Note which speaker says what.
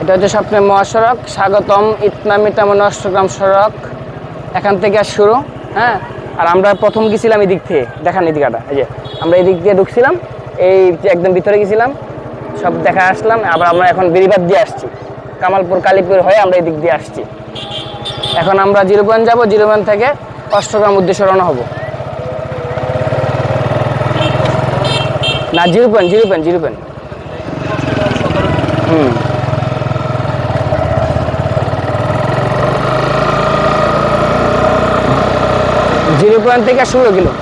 Speaker 1: এটা হচ্ছে স্বপ্নের মহাসড়ক, স্বাগতম ইতনা মিটামন অষ্টগ্রাম সড়ক, এখান থেকে শুরু। হ্যাঁ, আর আমরা প্রথম গেছিলাম এদিক থেকে, দেখান এদিকাটা, এই যে আমরা এদিক দিয়ে ঢুকছিলাম, এই যে একদম ভিতরে গেছিলাম, সব দেখা আসলাম। আবার আমরা এখন বেরিবাদ দিয়ে আসছি, কামালপুর কালীপুর হয়ে আমরা এদিক দিয়ে আসছি। এখন আমরা 0 পয়েন্ট যাবো, 0 পয়েন্ট থেকে অষ্টগ্রাম উদ্দেশ্যে রওনা হবো। না, 0 পয়েন্ট, 0 পয়েন্ট, 0 পয়েন্ট। হুম, 0 পয়েন্ট থেকে শুরু হলো।